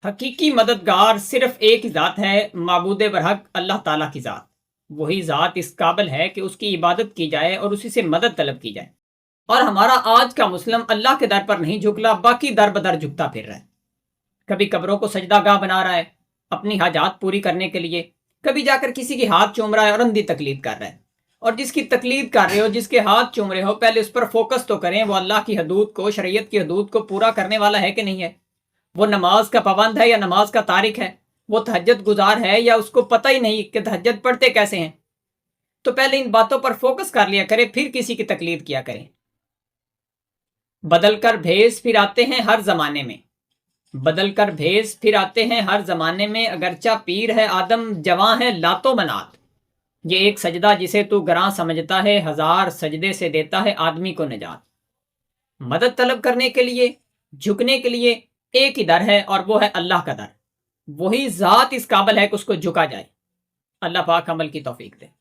حقیقی مددگار صرف ایک ہی ذات ہے، معبود برحق اللہ تعالیٰ کی ذات۔ وہی ذات اس قابل ہے کہ اس کی عبادت کی جائے اور اسی سے مدد طلب کی جائے۔ اور ہمارا آج کا مسلم اللہ کے در پر نہیں جھکلا، باقی در بدر جھکتا پھر رہا ہے۔ کبھی قبروں کو سجدہ گاہ بنا رہا ہے اپنی حاجات پوری کرنے کے لیے، کبھی جا کر کسی کے ہاتھ چوم رہا ہے اور اندھی تقلید کر رہا ہے۔ اور جس کی تقلید کر رہے ہو، جس کے ہاتھ چوم رہے ہو، پہلے اس پر فوکس تو کریں، وہ اللہ کی حدود کو، شریعت کی حدود کو پورا کرنے والا ہے کہ نہیں ہے؟ وہ نماز کا پابند ہے یا نماز کا تارک ہے؟ وہ تہجد گزار ہے یا اس کو پتہ ہی نہیں کہ تہجد پڑھتے کیسے ہیں؟ تو پہلے ان باتوں پر فوکس کر لیا کرے، پھر کسی کی تقلید کیا کریں۔ بدل کر بھیس پھر آتے ہیں ہر زمانے میں، بدل کر بھیس پھر آتے ہیں ہر زمانے میں، اگرچہ پیر ہے آدم جواں ہے لات و منات۔ یہ ایک سجدہ جسے تو گراں سمجھتا ہے، ہزار سجدے سے دیتا ہے آدمی کو نجات۔ مدد طلب کرنے کے لیے، جھکنے کے لیے ایک ہی در ہے، اور وہ ہے اللہ کا در۔ وہی ذات اس قابل ہے کہ اس کو جھکا جائے۔ اللہ پاک عمل کی توفیق دے۔